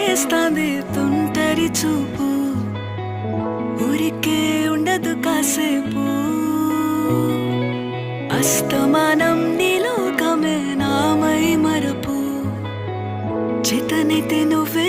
చేస్తాంది తుంటరి చూపు, ఊరికే ఉండదు కాసేపు. అస్తమానం నీలోకమే నామై మరపు, చేతనైతే నువ్వే